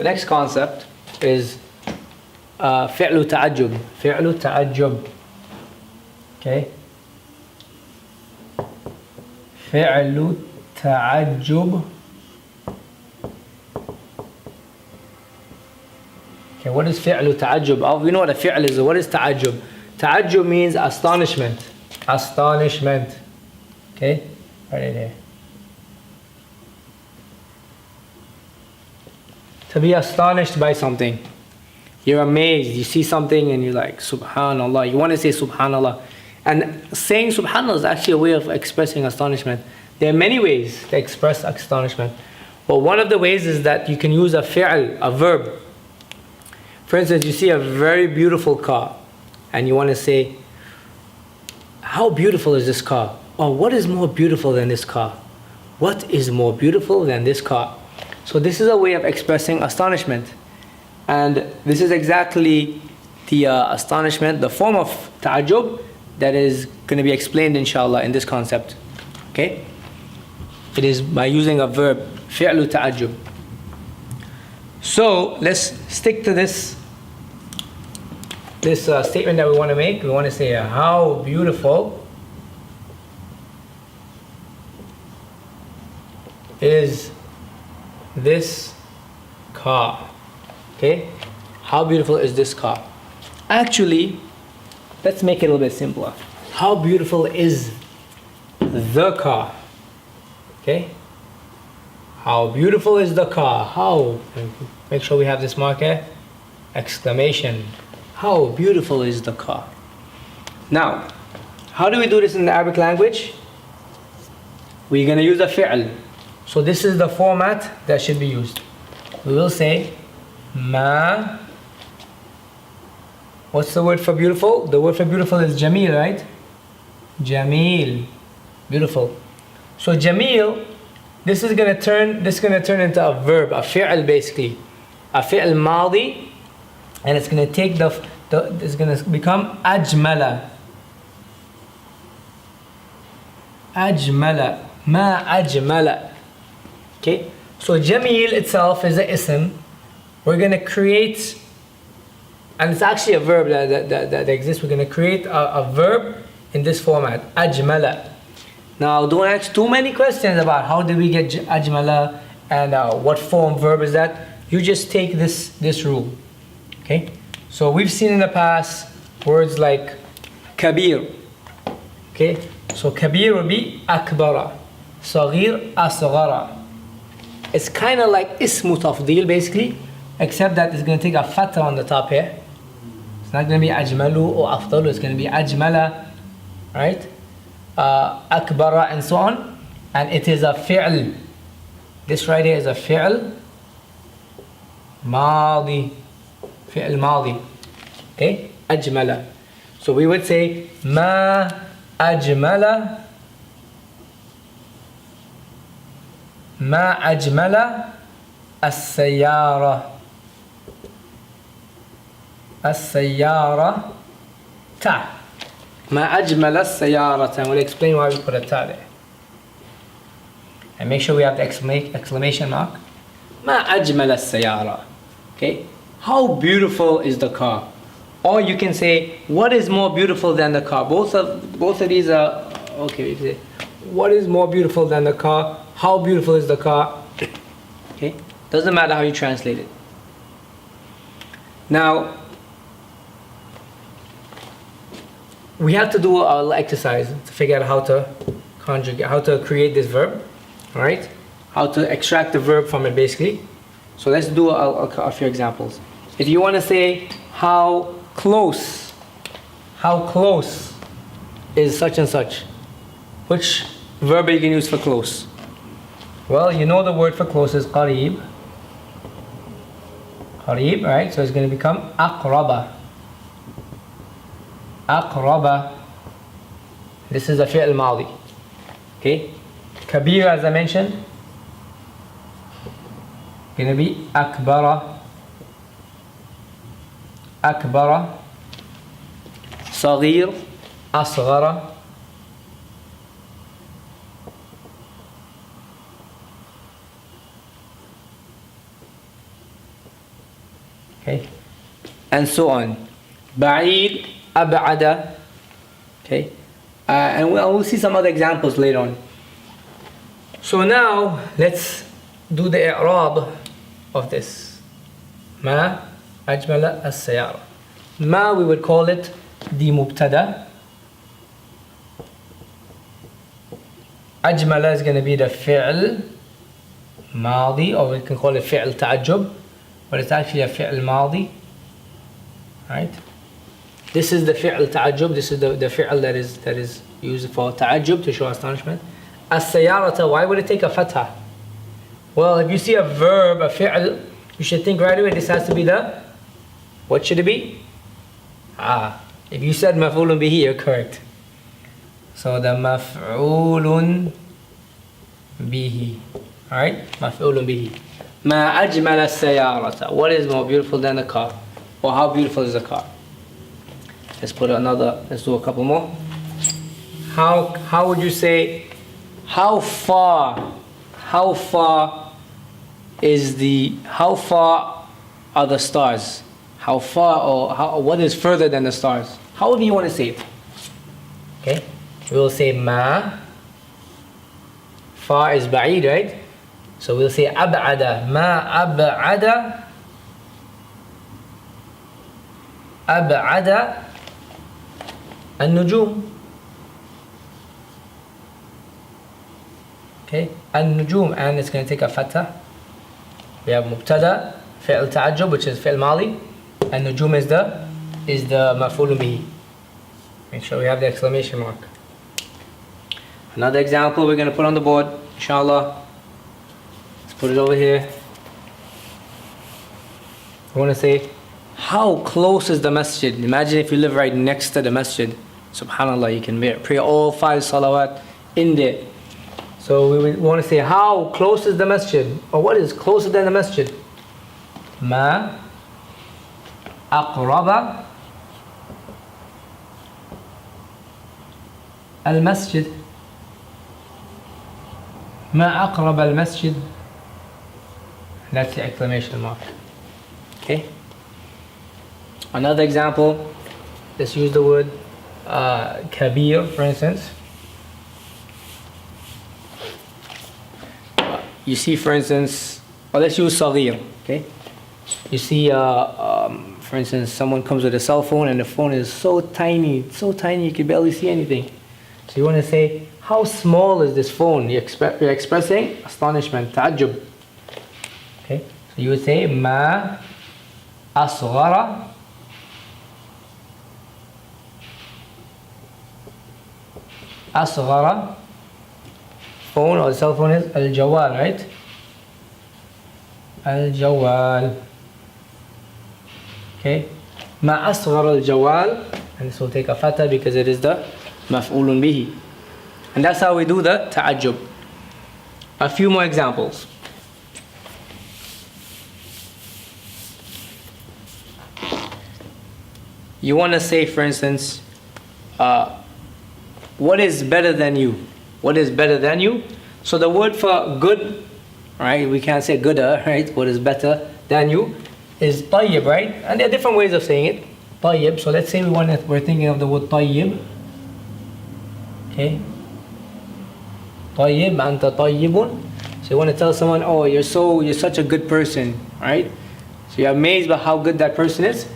The next concept is فعل تعجب. فعل تعجب. Okay. فعل تعجب. Okay, what is فعل تعجب? Oh, we know what a fi'l is. What is تعجب? تعجب means astonishment. Astonishment. Okay, right here. To be astonished by something. You're amazed. You see something and you're like, Subhanallah. You want to say Subhanallah. And saying Subhanallah is actually a way of expressing astonishment. There are many ways to express astonishment. But one of the ways is that you can use a fi'l, a verb. For instance, you see a very beautiful car and you want to say, how beautiful is this car? Or what is more beautiful than this car? What is more beautiful than this car? So this is a way of expressing astonishment. And this is exactly the astonishment, the form of ta'ajjub that is going to be explained inshallah in this concept. Okay? It is by using a verb, fi'lu ta'ajjub. So let's stick to this statement that we want to make. We want to say, how beautiful is this car? Okay, how beautiful is this car? Actually, let's make it a little bit simpler. How beautiful is the car? Okay, how beautiful is the car? How? Make sure we have this marker, exclamation. How beautiful is the car? Now, how do we do this in the Arabic language? We're going to use a fi'l. So this is the format that should be used. We will say ma. What's the word for beautiful? The word for beautiful is jameel, right? Jameel, beautiful. So jameel, this is gonna turn into a verb, a fi'l basically, a fi'l madi, and it's gonna take it's gonna become ajmala. Ajmala, ma ajmala. Okay, so jameel itself is an ism. We're going to create, and it's actually a verb that exists. We're going to create a verb in this format, ajmala. Now, don't ask too many questions about how do we get ajmala and what form verb is that. You just take this rule. Okay, so we've seen in the past words like kabir. Okay, so kabir will be akbara, saghir asghara. It's kind of like ismu tafdeel basically, except that it's going to take a fatha on the top here. It's not going to be ajmalu or afdalu, it's going to be ajmala, right? Akbara and so on. And it is a fi'l. This right here is a fi'l madi. Fi'l madi. Okay? Ajmala. So we would say ma ajmala. ما أجمل السيارة. السيارة تا. ما أجمل السيارة. And we'll explain why we put a ta there. And make sure we have the exclamation mark. ما أجمل السيارة. Okay? How beautiful is the car? Or you can say, what is more beautiful than the car? Both of these are okay. We can say, what is more beautiful than the car? How beautiful is the car? Okay, doesn't matter how you translate it. Now, we have to do a little exercise to figure out how to conjugate, how to create this verb. All right, how to extract the verb from it basically. So let's do a few examples. If you want to say how close is such and such, which verb are you can use for close? Well, you know the word for close is qareeb. Qareeb, right? So it's going to become aqraba. Aqraba. This is a fi'l madi. Okay? Kabir, as I mentioned, going to be akbara. Akbara. Saghir. Asghara. Okay, and so on. بعيد أبعد. Okay, and we'll see some other examples later on. So now let's do the i'rab of this. ما أجمل السيارة. ما, we would call it the مبتدا. أجمل is going to be the فعل ماضي, or we can call it فعل تعجب, but it's actually a فعل ماضي. Right? This is the فعل تعجب. This is the فعل that is used for تعجب, to show astonishment. السيارة, why would it take a fatha? Well, if you see a verb, a fi'l, you should think right away this has to be the, what should it be? If you said maf'ulun bihi, you're correct. So the maf'ulun bihi. Alright? Maf'ulun bihi. Ma ajmal as-sayyarata. What is more beautiful than the car? Or how beautiful is the car? Let's do a couple more. How would you say, how far are the stars? How far, or what is further than the stars? However you want to say it. Okay? We'll say ma. Far is ba'id, right? So we'll say ab'ada. Ma ab'ada. Ab'ada an-nujum. Okay, an-nujum, and it's going to take a fatha. We have mubtada, fi'l ta'ajjub, which is fi'l mali, and nujum is the maf'ulun bihi. Make sure we have the exclamation mark. Another example we're going to put on the board, inshallah. Let's put it over here. We want to say, how close is the masjid? Imagine if you live right next to the masjid. Subhanallah, you can pray all 5 salawat in there. So we want to say, how close is the masjid? Or what is closer than the masjid? Ma aqraba al-masjid. Ma aqraba al-masjid. That's the exclamation mark. Okay? Another example, let's use the word kabir, for instance. You see, for instance, or let's use saghir, okay? You see, for instance, someone comes with a cell phone and the phone is so tiny you can barely see anything. So you want to say, how small is this phone? You're expressing astonishment, ta'ajjub. Okay? So you would say, ma asghara phone, or cell phone is al-jawal, right? Al-jawal. Okay? Ma asghar al-jawal, and this will take a fatha because it is the maf'ulun bihi. And that's how we do the ta'ajjub. A few more examples. You want to say, for instance, what is better than you? What is better than you? So the word for good, right? We can't say gooder, right? What is better than you is tayyib, right? And there are different ways of saying it. Tayyib. So let's say we're thinking of the word tayyib. Okay. Tayyib, anta tayyibun. So you want to tell someone, oh, you're such a good person, right? So you're amazed by how good that person is,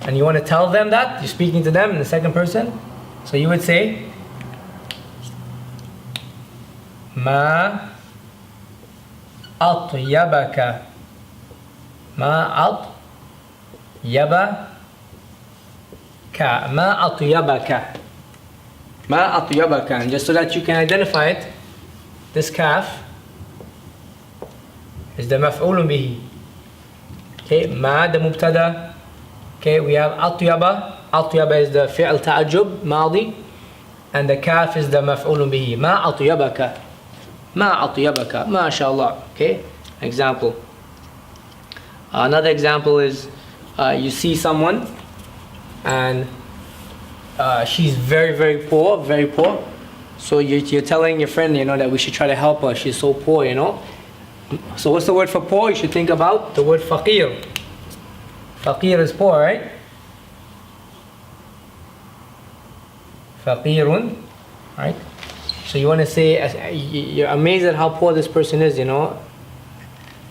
and you want to tell them that you're speaking to them in the second person. So you would say, ما أطيبك ما أطيبك. And just so that you can identify it, this kaf is the maf'ulun bihi. Okay, ma the mubtada. Okay, we have atyaba. Atyaba is the fi'l ta'ajjub, madi, and the kaf is the maf'ulun bihi. Ma atyabaka. Ma atyabaka. MashaAllah. Okay, example. Another example is you see someone and she's very poor. So you're telling your friend, that we should try to help her. She's so poor, So what's the word for poor? You should think about the word faqir. Faqir is poor, right? Faqirun, right? So you want to say, you're amazed at how poor this person is, you know.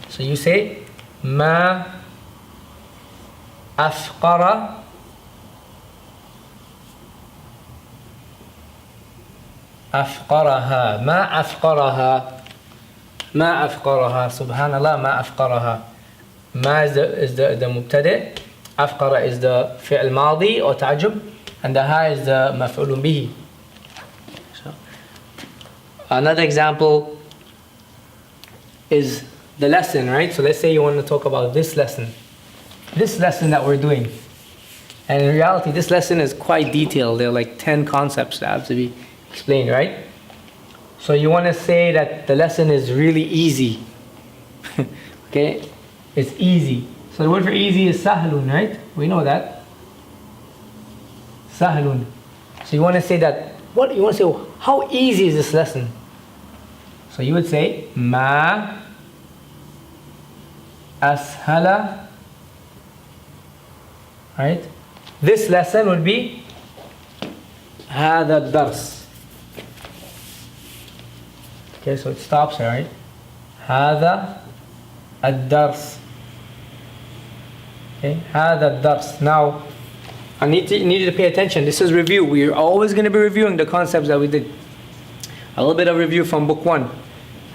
So you say, ma afqara afqaraha, ma afqaraha, ma afqaraha, subhanallah, ma afqaraha. Ma is the mubtada', afqara is the fi'l madi or ta'jub, and the ha is the maf'ulun bihi. So, another example is the lesson, right? So let's say you want to talk about this lesson that we're doing. And in reality, this lesson is quite detailed. There are like 10 concepts that have to be explained, right? So you want to say that the lesson is really easy. Okay? It's easy. So the word for easy is sahlun, right? We know that. Sahlun. So you want to say that, what you want to say, how easy is this lesson? So you would say, ma ashala, right? This lesson would be هذا الدرس. Okay, so it stops here, right? هذا الدرس. Okay, هذا الدرس. Now, I need you to pay attention. This is review. We're always going to be reviewing the concepts that we did. A little bit of review from book 1.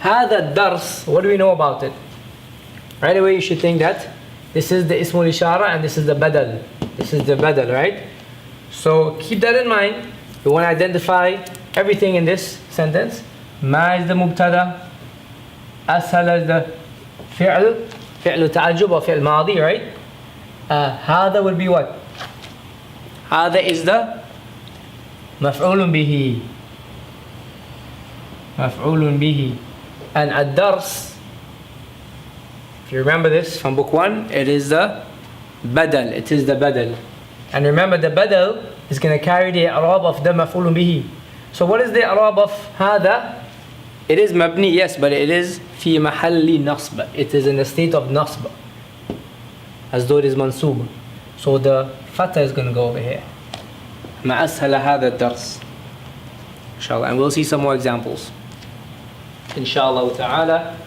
هذا الدرس. What do we know about it? Right away, you should think that this is the ismul ishara and this is the badal. This is the badal, right? So keep that in mind. You want to identify everything in this sentence. Ma is the mubtada. Ashala is the fi'l ta'ajjub or fi'l madi, right? Hada will be what? Hada is the maf'ulun bihi. Maf'ulun bihi. And ad-dars, if you remember this from book 1, it is the badal. It is the badal. And remember, the badal is going to carry the i'rab of the maf'ulun bihi. So what is the i'rab of hada? It is mabni, yes, but it is fi mahalli nasb. It is in the state of nasb, as though it is mansub. So the fatha is going to go over here. Ma ashala hada ad-dars. Inshallah. And we'll see some more examples. Inshallah ta'ala.